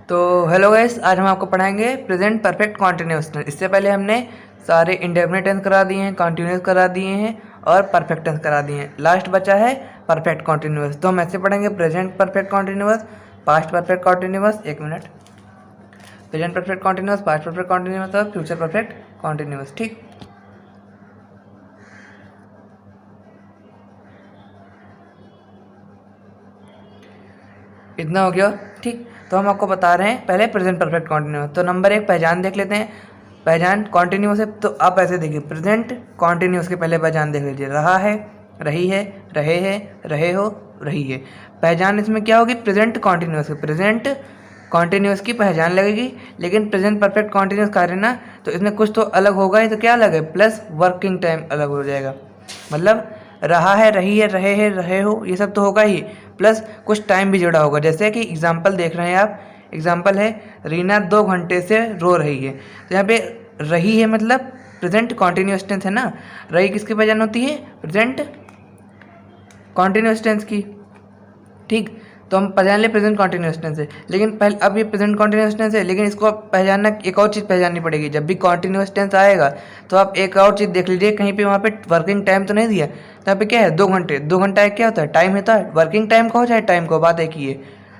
तो hello guys, आज हम आपको पढ़ाएंगे प्रेजेंट परफेक्ट कॉन्टिन्यूअस टेंस। इससे पहले हमने सारे इंडेफिनिट टेंस करा दिए हैं, कॉन्टिन्यूअस करा दिए हैं और परफेक्ट टेंस करा दिए हैं। लास्ट बचा है परफेक्ट कॉन्टिन्यूअस। तो हम ऐसे पढ़ेंगे present perfect continuous, past perfect continuous, present perfect continuous, past perfect continuous और फ्यूचर परफेक्ट कॉन्टिन्यूअस। ठीक, इतना हो गया। ठीक, तो हम आपको बता रहे हैं पहले प्रेजेंट परफेक्ट कॉन्टिन्यूअस। तो नंबर 1 पहचान देख लेते हैं। पहचान कॉन्टिन्यूअस है तो आप ऐसे देखिए, प्रेजेंट कॉन्टिन्यूअस के पहले पहचान देख लीजिए। रहा है, रही है, रहे हैं, रहे हो, रही है। पहचान इसमें क्या होगी? प्रेजेंट कॉन्टिन्यूअस की, प्रेजेंट कॉन्टिन्यूअस की पहचान लगेगी। लेकिन प्रेजेंट परफेक्ट कॉन्टिन्यूअस कार्य ना, तो इसमें कुछ तो अलग होगा ही। तो क्या अलग है? प्लस वर्किंग टाइम अलग हो जाएगा। मतलब रहा है, रही है, रहे हैं, रहे हो, ये सब तो होगा ही, प्लस कुछ टाइम भी जुड़ा होगा। जैसे कि एग्जाम्पल देख रहे हैं आप, एग्जाम्पल है रीना 2 घंटे से रो रही है। तो यहाँ पे रही है मतलब प्रेजेंट कॉन्टिन्यूअस टेंस है ना। रही किसकी पहचान होती है? प्रेजेंट कॉन्टिन्यूअस टेंस की। ठीक, तो हम पहचान ले प्रेजेंट कॉन्टिन्यूअस टेंस है। लेकिन पहले अब ये प्रेजेंट कॉन्टिन्यूअस टेंस है, लेकिन इसको पहचानना एक और चीज़ पहचाननी पड़ेगी। जब भी कॉन्टिन्यूअस टेंस आएगा तो आप एक और चीज़ देख लीजिए, कहीं पे वहाँ पे वर्किंग टाइम तो नहीं दिया। तो यहाँ पे क्या है? 2 घंटे। 2 घंटा एक क्या होता है? टाइम होता है। वर्किंग टाइम कहो चाहे टाइम को, बात एक ही है।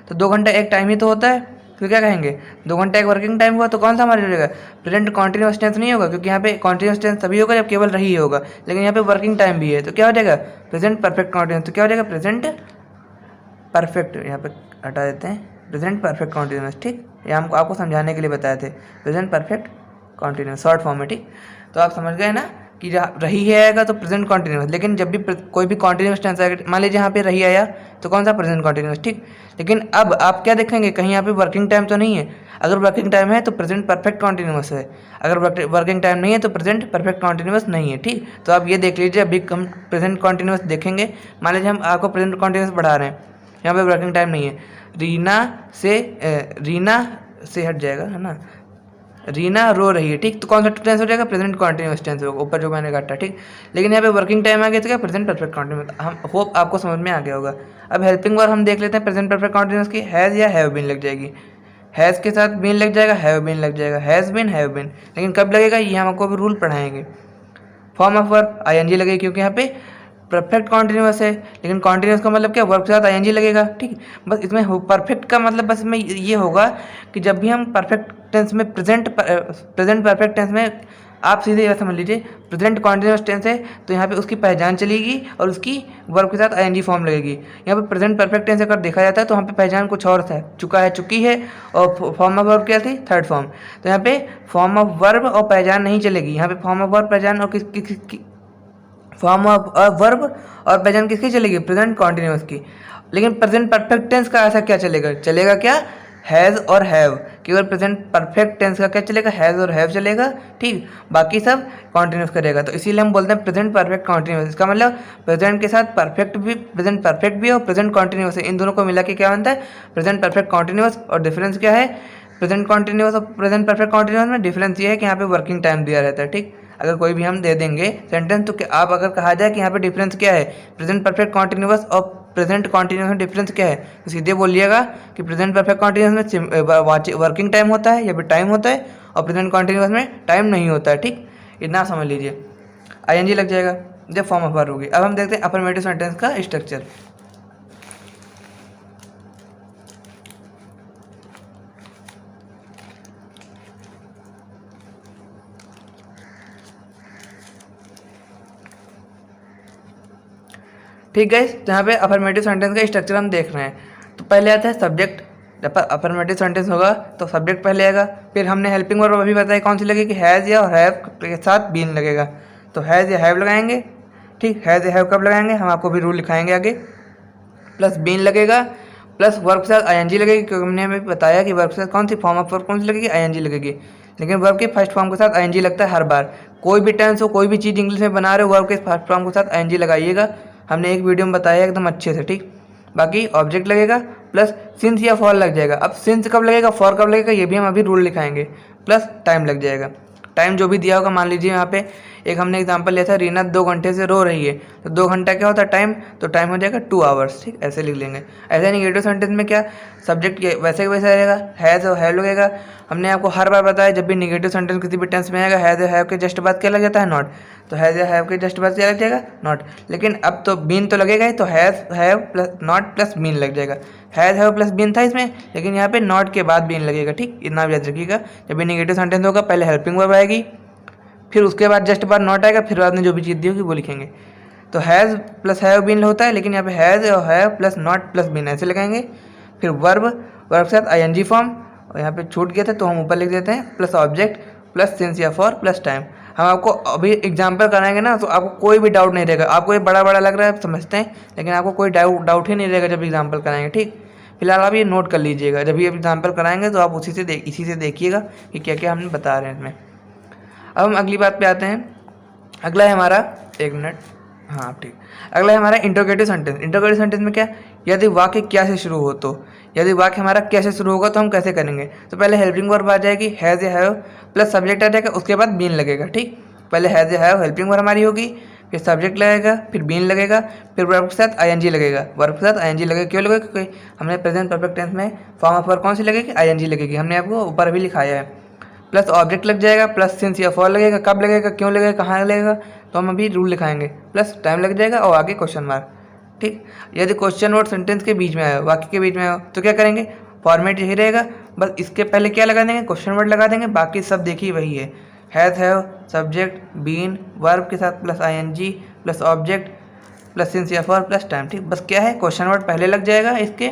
तो 2 घंटा एक टाइम ही तो होता है। तो क्या कहेंगे? 2 घंटा एक वर्किंग टाइम हुआ तो कौन सा हमारे जुड़ेगा? प्रेजेंट कॉन्टिन्यूअस टेंस नहीं होगा, क्योंकि यहाँ पे कॉन्टिन्यूअस टेंस तभी होगा जब केवल रही होगा। लेकिन यहाँ पे वर्किंग टाइम भी है, तो क्या हो जाएगा? Present perfect continuous. तो क्या हो जाएगा? प्रेजेंट परफेक्ट, यहाँ पे हटा देते हैं, प्रेजेंट परफेक्ट कॉन्टिन्यूअस। ठीक, ये हमको आपको समझाने के लिए बताए थे, present perfect continuous short form में। ठीक, तो आप समझ गए ना कि रही है आएगा तो प्रेजेंट कॉन्टिन्यूअस। लेकिन जब भी कोई भी कॉन्टिन्यूअस टेंस आएगा, मान लीजिए यहाँ पे रही आया तो कौन सा? Present continuous. ठीक, लेकिन अब आप क्या देखेंगे? कहीं यहाँ पे वर्किंग टाइम तो नहीं है। अगर वर्किंग टाइम है तो प्रेजेंट परफेक्ट कॉन्टिन्यूअस है, अगर वर्किंग टाइम नहीं है तो प्रेजेंट परफेक्ट कॉन्टिन्यूअस नहीं है। ठीक, तो आप ये देख लीजिए, अभी हम प्रेजेंट कॉन्टिन्यूअस देखेंगे। मान लीजिए हम आपको प्रेजेंट कॉन्टिन्यूअस पढ़ा रहे हैं, यहाँ पे वर्किंग टाइम नहीं है। रीना से हट जाएगा, है ना। रीना रो रही है। ठीक, तो कौन सा टेंस हो जाएगा? प्रेजेंट कॉन्टिन्यूअस टेंस होगा, ऊपर जो मैंने काटा। ठीक, लेकिन यहाँ पे वर्किंग टाइम आ गया तो क्या? Present perfect continuous. हम होप आपको समझ में आ गया होगा। अब हेल्पिंग वर्ब हम देख लेते हैं प्रेजेंट परफेक्ट कॉन्टिन्यूअस की। हैज़ या हैव बीन लग जाएगी। हैज़ के साथ बीन लग जाएगा, हैव बीन लग जाएगा। Has been, have been. लेकिन कब लगेगा ये हम आपको अभी रूल पढ़ाएंगे। फॉर्म ऑफ वर्ब आईएनजी लगेगी, क्योंकि यहाँ पे परफेक्ट कॉन्टिन्यूअस है। लेकिन कॉन्टिन्यूअस का मतलब क्या? वर्ब के साथ आईएनजी लगेगा। ठीक, बस इसमें परफेक्ट का मतलब बस इसमें ये होगा कि जब भी हम परफेक्ट टेंस में प्रेजेंट परफेक्ट टेंस में, आप सीधे यह समझ लीजिए, प्रेजेंट कॉन्टिन्यूअस टेंस है तो यहाँ पे उसकी पहचान चलेगी और उसकी वर्ब के साथ आईएनजी फॉर्म लगेगी। यहाँ पे प्रेजेंट परफेक्ट टेंस अगर देखा जाता है तो वहाँ पे पहचान कुछ और था, चुका है, चुकी है, और फॉर्म ऑफ वर्ब क्या थी? Third form. तो यहाँ पे फॉर्म ऑफ वर्ब और पहचान नहीं चलेगी। यहाँ पे फॉर्म ऑफ वर्ब, पहचान और फॉर्म ऑफ वर्ब और पहचान किसकी चलेगी? प्रेजेंट कॉन्टिन्यूअस की। लेकिन प्रेजेंट परफेक्ट टेंस का ऐसा क्या चलेगा? चलेगा क्या? हैज़ और हैव। केवल प्रेजेंट परफेक्ट टेंस का क्या चलेगा? हैज़ और हैव चलेगा। ठीक, बाकी सब कॉन्टिन्यूअस करेगा। तो इसीलिए हम बोलते हैं प्रेजेंट परफेक्ट कॉन्टिन्यूअस। इसका मतलब प्रेजेंट के साथ परफेक्ट भी, प्रेजेंट परफेक्ट भी और प्रेजेंट कॉन्टिन्यूअस है, इन दोनों को मिला के क्या बनता है? Present perfect continuous. और डिफरेंस क्या है प्रेजेंट कॉन्टिन्यूअस और प्रेजेंट परफेक्ट कॉन्टिन्यूअस में? डिफरेंस ये है कि यहाँ पे वर्किंग टाइम दिया रहता है। ठीक, अगर कोई भी हम दे देंगे सेंटेंस तो आप अगर कहा जाए कि यहाँ पे डिफरेंस क्या है प्रेजेंट परफेक्ट कॉन्टिन्यूअस और प्रेजेंट कॉन्टिन्यूअस में, डिफरेंस क्या है, तो सीधे बोलिएगा कि प्रेजेंट परफेक्ट कॉन्टिन्यूअस में वर्किंग टाइम होता है या फिर टाइम होता है, और प्रेजेंट कॉन्टिन्यूअस में टाइम नहीं होता है। ठीक, इतना समझ लीजिए। आईएनजी लग जाएगा जब फॉर्म ऑफ वर्ब होगी। अब हम देखते हैं अफर्मेटिव सेंटेंस का स्ट्रक्चर। ठीक है, तो यहाँ पे अफर्मेटिव सेंटेंस का स्ट्रक्चर हम देख रहे हैं। तो पहले आता है सब्जेक्ट। जब अफर्मेटिव सेंटेंस होगा तो सब्जेक्ट पहले आएगा। फिर हमने हेल्पिंग वर्ब अभी बताया कौन सी लगेगी? हैज़ या हैव के साथ बीन लगेगा। तो हैज़ या हैव लगाएंगे। ठीक, हैज़ या हैव कब लगाएंगे हम आपको भी रूल लिखाएंगे आगे। प्लस बीन लगेगा, प्लस वर्ब के साथ आईएनजी लगेगी, क्योंकि हमने हमें बताया कि वर्ब के साथ कौन सी फॉर्म ऑफ वर्ब कौन सी लगेगी? आईएनजी लगेगी। लेकिन वर्ब के फर्स्ट फॉर्म के साथ आईएनजी लगता है हर बार। कोई भी टेंस हो, कोई भी चीज़ इंग्लिश में बना रहे हो, वर्ब के फर्स्ट फॉर्म के साथ आईएनजी लगाइएगा। हमने एक वीडियो में बताया एकदम अच्छे से। ठीक, बाकी ऑब्जेक्ट लगेगा, प्लस सिंस या फॉर लग जाएगा। अब सिंस कब लगेगा, फॉर कब लगेगा, ये भी हम अभी रूल लिखाएंगे। प्लस टाइम लग जाएगा। टाइम जो भी दिया होगा, मान लीजिए यहाँ एक हमने एग्जांपल लिया था, रीना 2 घंटे से रो रही है, तो 2 घंटा क्या होता है टाइम, तो टाइम हो जाएगा 2 आवर्स, ठीक, ऐसे लिख लेंगे। ऐसे निगेटिव सेंटेंस में क्या सब्जेक्ट वैसे के वैसे रहेगा, हैज़ और हैव लगेगा। हमने आपको हर बार बताया जब भी निगेटिव सेंटेंस किसी भी टेंस में आएगा हैज़ या हैव के जस्ट बाद क्या लग जाता है, नॉट। तो हैज़ या हैव के जस्ट बाद क्या लग जाएगा, नॉट। लेकिन अब तो बीन तो लगेगा ही, तो has have plus not plus been लग जाएगा। हैज़ हैव प्लस बीन था इसमें, लेकिन यहाँ पे नॉट के बाद बीन लगेगा, ठीक, इतना याद रखिएगा। जब भी निगेटिव सेंटेंस होगा पहले हेल्पिंग वर्ब आएगी, फिर उसके बाद जस्ट बाद नॉट आएगा, फिर बाद में जो भी चीज़ दी होगी वो लिखेंगे। तो हैज़ प्लस हैव बीन होता है, लेकिन यहाँ पे हैज़ और have plus not plus been ऐसे लगाएंगे। फिर वर्ब के साथ आईएनजी फॉर्म, और यहाँ पे छूट गया था तो हम ऊपर लिख देते हैं, प्लस ऑब्जेक्ट प्लस सिंस या फॉर प्लस टाइम। हम आपको अभी एग्जाम्पल कराएंगे ना, तो आपको कोई भी डाउट नहीं रहेगा। आपको ये बड़ा बड़ा लग रहा है, आप समझते हैं, लेकिन आपको कोई डाउट ही नहीं रहेगा जब एग्जाम्पल कराएंगे, ठीक। फिलहाल आप ये नोट कर लीजिएगा, जब भी एग्जाम्पल कराएंगे तो आप इसी से देखिएगा कि क्या क्या हमने बता रहे हैं इसमें। अब हम अगली बात पे आते हैं। अगला है हमारा, एक मिनट, हाँ ठीक, अगला है हमारा इंटरोगेटिव सेंटेंस। इंटरोगेटिव सेंटेंस में क्या, यदि वाक्य क्या से शुरू हो, तो यदि वाक्य हमारा कैसे शुरू होगा तो हम कैसे करेंगे। तो पहले हेल्पिंग वर्ब आ जाएगी, हैज़ या हैव प्लस सब्जेक्ट आ जाएगा, उसके बाद बीन लगेगा, ठीक। पहले हैज़ या हैव हेल्पिंग वर्ब हमारी होगी, फिर सब्जेक्ट लगेगा, फिर बीन लगेगा, फिर वर्ब के साथ आईएनजी लगेगा। वर्ब के साथ आईएनजी लगेगा, क्यों लगेगा, क्योंकि हमने प्रेजेंट परफेक्ट टेंस में फॉर्म ऑफ वर्ब कौन सी लगेगी, आईएनजी लगेगी। हमने आपको ऊपर भी लिखाया है। प्लस ऑब्जेक्ट लग जाएगा, प्लस सिंस या फॉर लगेगा। कब लगेगा, क्यों लगेगा, कहाँ लगेगा, तो हम अभी रूल लिखाएंगे। प्लस टाइम लग जाएगा और आगे क्वेश्चन मार्क, ठीक। यदि क्वेश्चन और सेंटेंस के बीच में आए, वाक्य के बीच में आए, तो क्या करेंगे, फॉर्मेट यही रहेगा, बस इसके पहले क्या लगा देंगे, क्वेश्चन वर्ड लगा देंगे। बाकी सब देखिए वही है, has have subject been verb के साथ plus ING plus object plus since या फॉर प्लस टाइम, ठीक। बस क्या है, क्वेश्चन वर्ड पहले लग जाएगा इसके,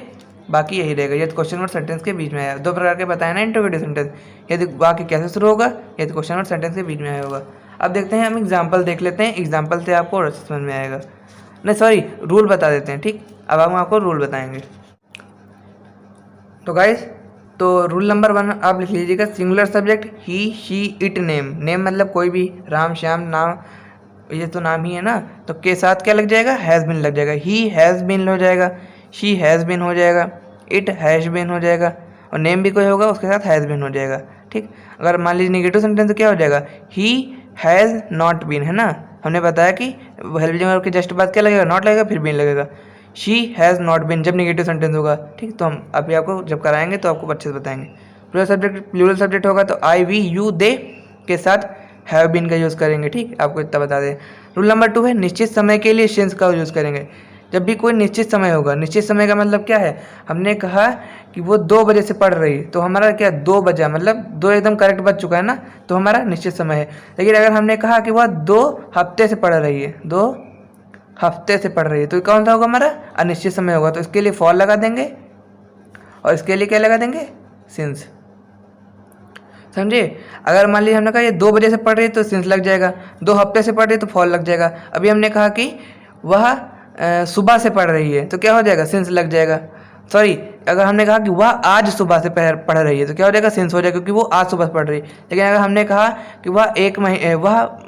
बाकी यही रहेगा। यदि क्वेश्चन वर्ड सेंटेंस के बीच में आया, 2 प्रकार के बताए ना इंटरोगेटिव सेंटेंस, यदि वाक्य कैसे शुरू होगा, यदि क्वेश्चन वर्ड सेंटेंस के बीच में आया होगा। अब देखते हैं, हम एग्जाम्पल देख लेते हैं, एग्जाम्पल से आपको समझ में आएगा। नहीं सॉरी, रूल बता देते हैं, ठीक। अब हम आपको रूल बताएंगे। तो गाइस, तो रूल नंबर 1 आप लिख लीजिएगा, singular subject he she it name, name मतलब कोई भी, राम श्याम नाम, ये तो नाम ही है ना, तो के साथ क्या लग जाएगा, हैज़ बीन लग जाएगा। ही हैज़ बीन हो जाएगा, शी हैज़ बीन हो जाएगा, इट हैज़ बीन हो जाएगा, और नेम भी कोई होगा उसके साथ हैज़ बीन हो जाएगा, ठीक। अगर मान लीजिए नेगेटिव सेंटेंस तो क्या हो जाएगा, ही हैज़ नॉट बीन, है ना। हमने बताया कि हेल्पिंग वर्ब के जस्ट बाद क्या लगेगा, नॉट लगेगा, फिर बीन लगेगा। शी हैज़ नॉट बीन जब नेगेटिव सेंटेंस होगा, ठीक। तो हम अभी आपको जब कराएंगे तो आपको अच्छे से बताएंगे। प्लूरल सब्जेक्ट होगा तो आई वी यू दे के साथ हैव बीन का यूज़ करेंगे, ठीक। आपको इतना बता दें। रूल नंबर 2 है, निश्चित समय के लिए सिंस का यूज़ करेंगे। जब भी कोई निश्चित समय होगा, निश्चित समय का मतलब क्या है, हमने कहा कि वो 2 बजे से पढ़ रही है, तो हमारा क्या 2 बजा मतलब 2 एकदम करेक्ट बज चुका है ना, तो हमारा निश्चित समय है। लेकिन अगर हमने कहा कि वह 2 हफ्ते से पढ़ रही है, 2 हफ्ते से पढ़ रही है, तो कौन सा होगा हमारा, अनिश्चित समय होगा। तो इसके लिए फॉर लगा देंगे और इसके लिए क्या लगा देंगे, सिंस, समझे। अगर मान लीजिए हमने कहा ये 2 बजे से पढ़ रही है तो सिंस लग जाएगा, 2 हफ्ते से पढ़ रही है तो फॉर लग जाएगा। अभी हमने कहा कि वह सुबह से पढ़ रही है तो क्या हो जाएगा, सिंस लग जाएगा। सॉरी, अगर हमने कहा कि वह आज सुबह से पढ़ रही है तो क्या हो जाएगा, सिंस हो जाएगा, क्योंकि वो आज सुबह पढ़ रही है। लेकिन अगर हमने कहा कि वह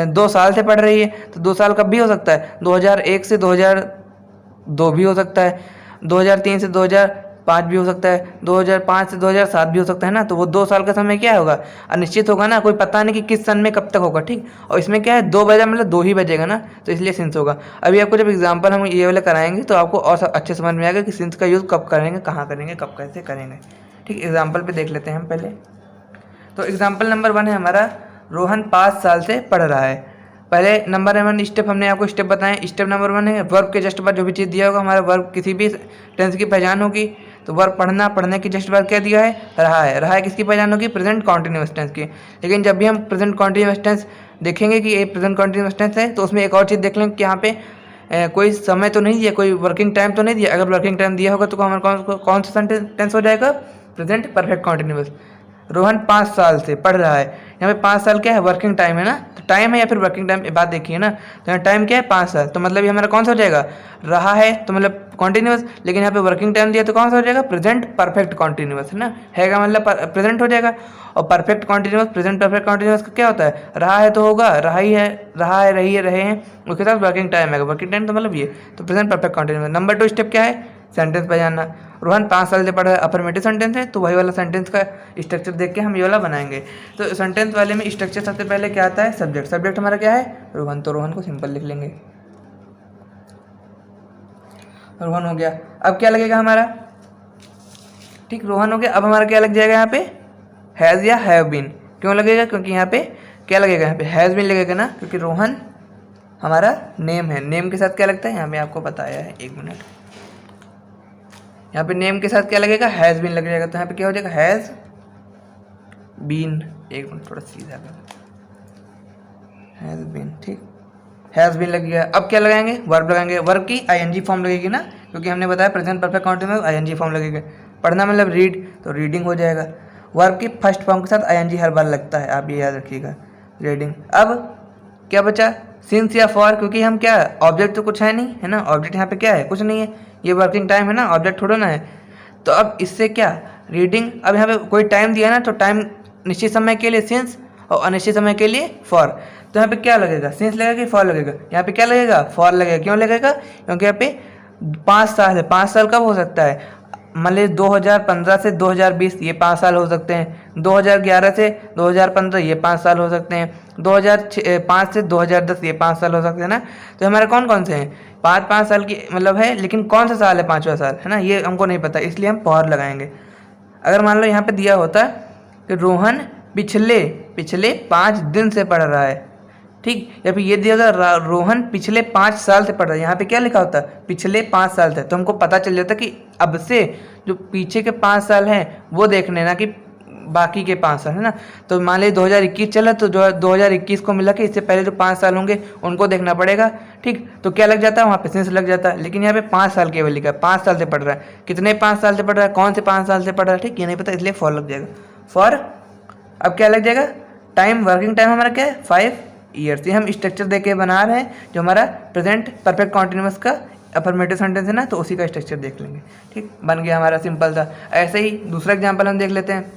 2 साल से पढ़ रही है, तो 2 साल कब भी हो सकता है, 2001 से 2002 भी हो सकता है, 2003 से 2005 भी हो सकता है, 2005 से 2007 भी हो सकता है ना। तो वो 2 साल का समय क्या होगा, अनिश्चित होगा ना, कोई पता नहीं कि किस सन में कब तक होगा, ठीक। और इसमें क्या है, 2 बजा मतलब 2 ही बजेगा ना, तो इसलिए सिंस होगा। अभी आपको जब एग्जाम्पल हम ये वाले कराएंगे तो आपको और अच्छे समझ में आएगा कि सिंस का यूज़ कब करेंगे, कहाँ करेंगे, कब कैसे करेंगे, ठीक। एग्जाम्पल पे देख लेते हैं हम पहले। तो एग्जाम्पल नंबर 1 है हमारा, रोहन 5 साल से पढ़ रहा है। पहले नंबर 1 स्टेप हमने आपको स्टेप बताए। स्टेप नंबर 1 है, वर्ब के जस्ट बाद जो भी चीज़ दिया होगा, हमारा वर्ब किसी भी टेंस की पहचान होगी, तो वर्ब पढ़ना, पढ़ने के जस्ट बाद क्या दिया है, रहा है। रहा है किसकी पहचान होगी, प्रेजेंट कॉन्टिन्यूअस टेंस की। लेकिन जब भी हम प्रेजेंट कॉन्टिन्यूअस टेंस देखेंगे कि ये प्रेजेंट कॉन्टिन्यूअस टेंस है, तो उसमें एक और चीज़ देख लेंगे कि यहाँ पे कोई समय तो नहीं दिया, कोई वर्किंग टाइम तो नहीं दिया। अगर वर्किंग टाइम दिया होगा तो हमारा कौन सा टेंस हो जाएगा, प्रेजेंट परफेक्ट कॉन्टिन्यूअस। रोहन 5 साल से पढ़ रहा है, यहाँ पे 5 साल क्या है, वर्किंग टाइम है ना, तो टाइम है या फिर वर्किंग टाइम, बात देखिए ना। तो यहाँ टाइम क्या है, 5 साल, तो मतलब ये हमारा कौन सा हो जाएगा, रहा है, तो मतलब कॉन्टिन्यूअस। लेकिन यहाँ पे वर्किंग टाइम दिया तो कौन सा हो जाएगा, प्रेजेंट परफेक्ट कॉन्टिन्यूअस, है ना, है का मतलब प्रेजेंट हो जाएगा। और perfect continuous, present perfect continuous का क्या होता है, रहा है तो होगा, रहा ही है, रहा है, रही है, रहे हैं, उसके साथ वर्किंग टाइम है। वर्किंग टाइम तो मतलब ये, तो present perfect continuous. Number 2 step क्या है, सेंटेंस पहचानना। रोहन 5 साल से पढ़ रहा है, अफर्मेटिव सेंटेंस है, तो वही वाला सेंटेंस का स्ट्रक्चर देख के हम ये वाला बनाएंगे। तो सेंटेंस वाले में स्ट्रक्चर सबसे पहले क्या आता है, सब्जेक्ट। सब्जेक्ट हमारा क्या है, रोहन, तो रोहन को सिंपल लिख लेंगे, रोहन हो गया। अब क्या लगेगा हमारा, ठीक, रोहन हो गया। अब हमारा क्या लग जाएगा यहाँ पे, हैज़ या हैव बीन। क्यों लगेगा, क्योंकि यहाँ पे क्या लगेगा, यहाँ पे हैज़ बीन लगेगा ना, क्योंकि रोहन हमारा नेम है। नेम के साथ क्या लगता है, यहाँ पे आपको बताया है, 1 मिनट, यहाँ पे नेम के साथ क्या लगेगा, हैज़ बीन लग जाएगा। तो यहाँ पे क्या हो जाएगा, हैज़ बीन। 1 मिनट, थोड़ा सीधा कर, हैज़ बीन, ठीक, हैज़ बीन लग गया। अब क्या लगाएंगे, वर्ब लगाएंगे। वर्ब की आईएनजी फॉर्म लगेगी ना, क्योंकि हमने बताया present perfect continuous ING form लगेगा। पढ़ना मतलब रीड, तो रीडिंग हो जाएगा। वर्ब की फर्स्ट फॉर्म के साथ आईएनजी हर बार लगता है, आप ये याद रखिएगा, रीडिंग। अब क्या बचा, सिंस या फॉर, क्योंकि हम क्या, ऑब्जेक्ट तो कुछ है नहीं, है ना, ऑब्जेक्ट यहाँ पे क्या है, कुछ नहीं है, ये वर्किंग टाइम है ना, ऑब्जेक्ट थोड़ा ना है। तो अब इससे क्या, रीडिंग। अब यहाँ पे कोई टाइम दिया ना, तो टाइम निश्चित समय के लिए सिंस और अनिश्चित समय के लिए फॉर। तो यहाँ पे क्या लगेगा, सिंस लगेगा कि फॉर लगेगा, यहाँ पे क्या लगेगा, फॉर लगेगा। क्यों लगेगा, क्योंकि यहाँ पे 5 साल है। 5 साल कब हो सकता है, मान लीजिए 2015 से 2020, ये 5 साल हो सकते हैं। 2011 से 2015, ये 5 साल हो सकते हैं। 2005 से 2010, ये 5 साल हो सकते हैं ना। तो हमारे कौन कौन से हैं, 5 साल की मतलब है, लेकिन कौन सा साल है 5वां साल, है ना, ये हमको नहीं पता, इसलिए हम फॉर लगाएंगे। अगर मान लो यहाँ पे दिया होता कि रोहन पिछले 5 दिन से पढ़ रहा है, ठीक, या फिर ये दिया होता रोहन पिछले 5 साल से पढ़ रहा है, यहाँ पे क्या लिखा होता, पिछले 5 साल से, तो हमको पता चल जाता कि अब से जो पीछे के 5 साल हैं वो देखने, ना कि बाकी के 5 साल, है ना। तो मान लीजिए 2021 चला, तो जो 2021 को मिला कि इससे पहले जो 5 साल होंगे उनको देखना पड़ेगा, ठीक। तो क्या लग जाता है, वहाँ पे सिंस लग जाता है। लेकिन यहाँ पे 5 साल केवल लिखा है, 5 साल से पढ़ रहा है। कितने 5 साल से पढ़ रहा है, कौन से 5 साल से पढ़ रहा है, ठीक, ये नहीं पता, इसलिए फॉर लग जाएगा, फॉर। अब क्या लग जाएगा, टाइम, वर्किंग टाइम हमारा क्या है, 5 ईयर्स। ये हम स्ट्रक्चर दे के बना रहे हैं, जो हमारा प्रेजेंट परफेक्ट कॉन्टिन्यूअस का अफर्मेटिव सेंटेंस है ना, तो उसी का स्ट्रक्चर देख लेंगे, ठीक, बन गया हमारा, सिंपल था। ऐसे ही दूसरा एग्जांपल हम देख लेते हैं।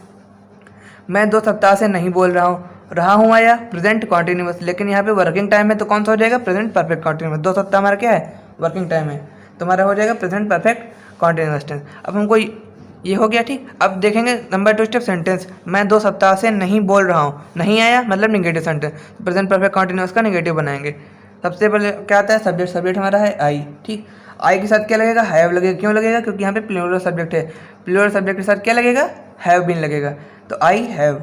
मैं 2 सप्ताह से नहीं बोल रहा हूँ आया, प्रेजेंट कॉन्टिन्यूअस, लेकिन यहाँ पे वर्किंग टाइम है, तो कौन सा हो जाएगा, प्रेजेंट परफेक्ट कॉन्टिन्यूअस। 2 सप्ताह हमारा क्या है, वर्किंग टाइम है, तो हमारा हो जाएगा प्रेजेंट परफेक्ट कॉन्टिन्यूअस टेंस। अब हमको ये हो गया, ठीक। अब देखेंगे नंबर 2 स्टेप, सेंटेंस। मैं 2 सप्ताह से नहीं बोल रहा हूँ, नहीं आया मतलब निगेटिव सेंटेंस, तो प्रेजेंट परफेक्ट कॉन्टिन्यूअस का निगेटिव बनाएंगे। सबसे पहले क्या आता है, सब्जेक्ट। सब्जेक्ट हमारा है आई, ठीक। आई के साथ क्या लगेगा, हैव लगेगा। क्यों लगेगा, क्योंकि यहाँ पे प्लूरल सब्जेक्ट है। प्लूरल सब्जेक्ट के साथ क्या लगेगा, हैव बीन लगेगा, तो आई हैव।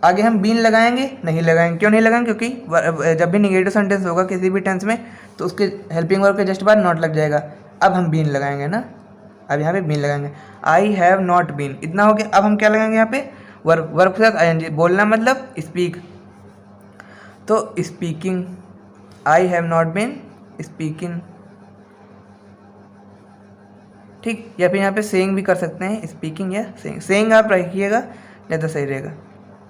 आगे हम बीन लगाएंगे, नहीं लगाएंगे। क्यों नहीं लगाएंगे, क्योंकि जब भी निगेटिव सेंटेंस होगा किसी भी टेंस में, तो उसके हेल्पिंग वर्ब के जस्ट बाद नॉट लग जाएगा। अब हम बीन लगाएंगे ना, अब यहाँ पे बीन लगाएंगे, आई हैव नॉट बीन, इतना हो गया। अब हम क्या लगाएंगे यहाँ पे, वर्ब। वर्ब के साथ आईएनजी, बोलना मतलब स्पीक, तो speaking, I have not been speaking, ठीक। या फिर यहाँ पे सेइंग भी कर सकते हैं, स्पीकिंग या सेइंग। सेइंग आप रखिएगा ज़्यादा सही रहेगा,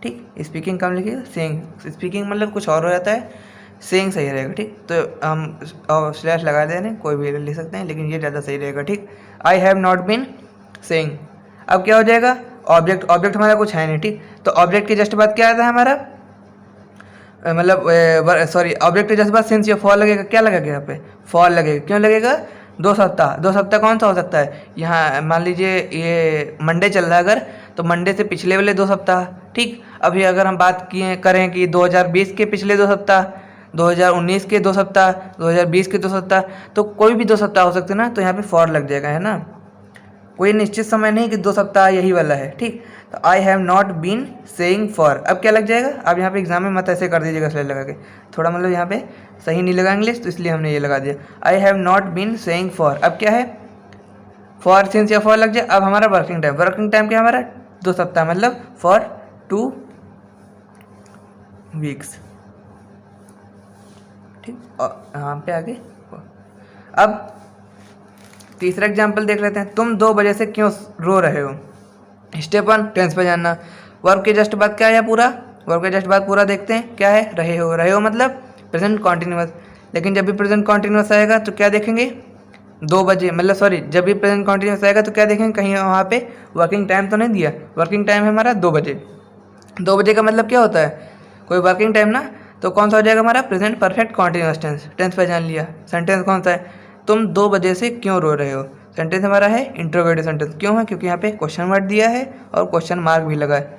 ठीक। स्पीकिंग कम लिखिएगा, सेइंग, स्पीकिंग मतलब कुछ और हो जाता है, सेइंग सही रहेगा, ठीक। तो हम स्लैश लगा दे रहे हैं, कोई भी लिख सकते हैं, लेकिन ये ज़्यादा सही रहेगा, ठीक। I have not been saying. अब क्या हो जाएगा, ऑब्जेक्ट। ऑब्जेक्ट हमारा कुछ है नहीं, ठीक। तो ऑब्जेक्ट के जस्ट बाद क्या आता है हमारा, मतलब सॉरी, ऑब्जेक्ट के जस्ट बाद सिंस या फॉर लगेगा। क्या लगेगा यहाँ पे, फॉर लगेगा। क्यों लगेगा, 2 सप्ताह। 2 सप्ताह कौन सा हो सकता है, यहाँ मान लीजिए ये मंडे चल रहा है अगर, तो मंडे से पिछले वाले 2 सप्ताह, ठीक। अभी अगर हम बात करें कि 2020 के पिछले 2 सप्ताह, 2019 के 2 सप्ताह, 2020 के 2 सप्ताह, तो कोई भी 2 सप्ताह हो सकते हैं ना, तो यहाँ पे फॉर लग जाएगा, है ना। कोई निश्चित समय नहीं कि 2 सप्ताह यही वाला है, ठीक। तो I have not been saying for. अब क्या लग जाएगा, अब यहाँ पे एग्जाम में मत ऐसे कर दीजिएगा स्लैश लगा के, थोड़ा मतलब यहाँ पे सही नहीं लगा इंग्लिश, तो इसलिए हमने ये लगा दिया, I have not been saying for. अब क्या है, फॉर, सिंस या फॉर लग जाए। अब हमारा वर्किंग टाइम। वर्किंग टाइम क्या हमारा, 2 सप्ताह, मतलब फॉर 2 वीक्स, ठीक। और यहाँ पे आगे अब तीसरा एग्जाम्पल देख लेते हैं। तुम 2 बजे से क्यों रो रहे हो। स्टेप 1, टेंस पे जानना। वर्ब के जस्ट बाद क्या है पूरा, वर्ब के जस्ट बाद पूरा देखते हैं क्या है, रहे हो। रहे हो मतलब प्रेजेंट कॉन्टिन्यूअस, लेकिन जब भी प्रेजेंट कॉन्टिन्यूअस आएगा तो क्या देखेंगे, 2 बजे, मतलब सॉरी, जब भी प्रेजेंट कॉन्टिन्यूअस आएगा तो क्या देखेंगे, कहीं वहाँ पे वर्किंग टाइम तो नहीं दिया। वर्किंग टाइम है हमारा 2 बजे। 2 बजे का मतलब क्या होता है, कोई वर्किंग टाइम ना, तो कौन सा हो जाएगा हमारा, present perfect continuous tense. Tense पहचान लिया। सेंटेंस कौन सा है, तुम 2 बजे से क्यों रो रहे हो। सेंटेंस हमारा है इंट्रोगेटिव सेंटेंस। क्यों है? क्योंकि यहाँ पे क्वेश्चन वर्ड दिया है और क्वेश्चन मार्क भी लगा है,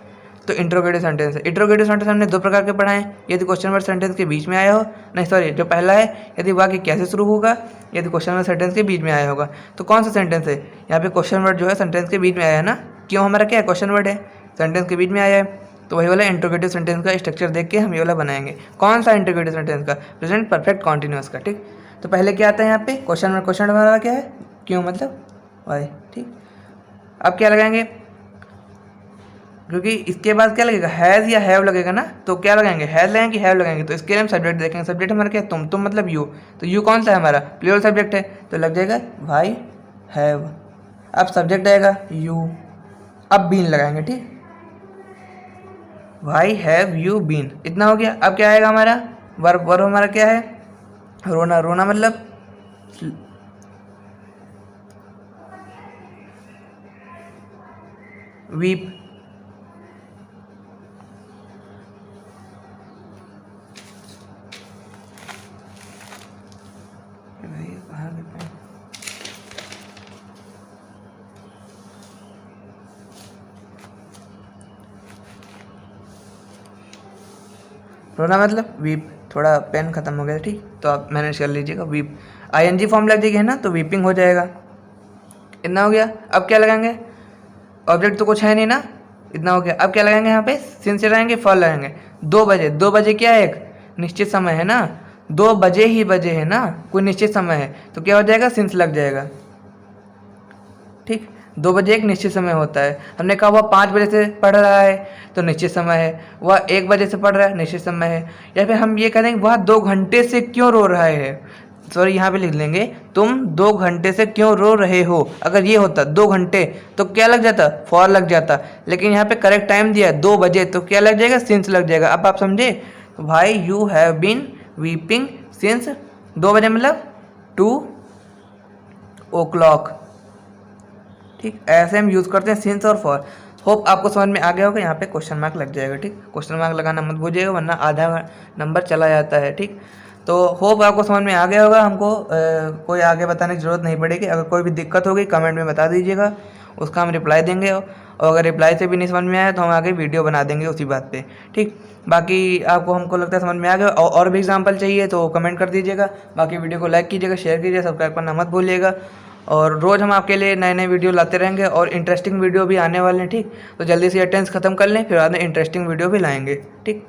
तो इंट्रोगेटिव सेंटेंस है। इंट्रोगेटिव सेंटेंस हमने 2 प्रकार के पढ़ाए हैं, यदि क्वेश्चन वर्ड सेंटेंस के बीच में आया हो, नहीं सॉरी, जो पहला है यदि वाक्य कैसे शुरू होगा, यदि क्वेश्चन वर्ड सेंटेंस के बीच में आया होगा। तो कौन सा सेंटेंस है? यहाँ पे क्वेश्चन वर्ड जो है सेंटेंस के बीच में आया है ना, क्यों हमारा क्या है? क्वेश्चन वर्ड है, सेंटेंस के बीच में आया है, तो वही वाला इंट्रोगेटिव सेंटेंस का स्ट्रक्चर देख के हम ये वाला बनाएंगे। कौन सा इंट्रोगेटिव सेंटेंस का? प्रेजेंट परफेक्ट कॉन्टिन्यूअस का। ठीक, तो पहले क्या आता है यहाँ पे? Question word. क्वेश्चन हमारा क्या है? क्यों मतलब वाई। ठीक, अब क्या लगाएंगे? क्योंकि इसके बाद क्या लगेगा? हैज़ या हैव लगेगा ना, तो क्या लगाएंगे? हैज़ लगाएंगे कि हैव लगाएंगे। तो इसके लिए हम सब्जेक्ट देखेंगे। सब्जेक्ट हमारा क्या है? तुम मतलब यू। तो यू कौन सा है? हमारा प्लूरल सब्जेक्ट है, तो लग जाएगा भाई हैव। अब सब्जेक्ट आएगा यू, अब बीन लगाएंगे। ठीक, भाई हैव यू बीन, इतना हो गया। अब क्या आएगा हमारा? वर्ब। वर्ब हमारा क्या है? रोना। रोना मतलब वीप। रोना मतलब वीप। थोड़ा पेन खत्म हो गया, ठीक, तो आप मैनेज कर लीजिएगा। वीप आईएनजी फॉर्म लग जाएगी है ना, तो वीपिंग हो जाएगा। इतना हो गया। अब क्या लगाएंगे? ऑब्जेक्ट तो कुछ है नहीं ना, इतना हो गया। अब क्या लगाएंगे? यहाँ पे सिंस लगाएंगे, फॉर लगाएंगे। 2 बजे। 2 बजे क्या है? एक निश्चित समय है ना, 2 बजे ही बजे है ना, कोई निश्चित समय है, तो क्या हो जाएगा? सिंस लग जाएगा। ठीक, 2 बजे एक निश्चित समय होता है। हमने कहा वह 5 बजे से पढ़ रहा है, तो निश्चित समय है। वह 1 बजे से पढ़ रहा है, निश्चित समय है। या फिर हम ये कह देंगे वह 2 घंटे से क्यों रो रहा है। सॉरी, यहाँ पे लिख लेंगे तुम 2 घंटे से क्यों रो रहे हो। अगर ये होता 2 घंटे तो क्या लग जाता? फॉर लग जाता। लेकिन यहाँ पे करेक्ट टाइम दिया है 2 बजे, तो क्या लग जाएगा? सिंस लग जाएगा। अब आप समझे? तो भाई you have been weeping since 2 बजे मतलब 2 o'clock। ठीक, ऐसे हम यूज़ करते हैं सिंस और फॉर। होप आपको समझ में आ गया होगा। यहाँ पे क्वेश्चन मार्क लग जाएगा। ठीक, क्वेश्चन मार्क लगाना मत भूलिएगा, वरना आधा नंबर चला जाता है। ठीक, तो होप आपको समझ में आ गया होगा। हमको कोई आगे बताने की ज़रूरत नहीं पड़ेगी। अगर कोई भी दिक्कत होगी कमेंट में बता दीजिएगा, उसका हम रिप्लाई देंगे। और अगर रिप्लाई से भी नहीं समझ में आया तो हम आगे वीडियो बना देंगे उसी बात पे। ठीक, बाकी आपको हमको लगता है समझ में आ गया। और भी एग्जाम्पल चाहिए तो कमेंट कर दीजिएगा। बाकी वीडियो को लाइक कीजिएगा, शेयर कीजिए, सब्सक्राइब करना मत भूलिएगा। और रोज़ हम आपके लिए नए नए वीडियो लाते रहेंगे और इंटरेस्टिंग वीडियो भी आने वाले हैं। ठीक, तो जल्दी से अटेंडेंस ख़त्म कर लें, फिर बाद में इंटरेस्टिंग वीडियो भी लाएंगे। ठीक।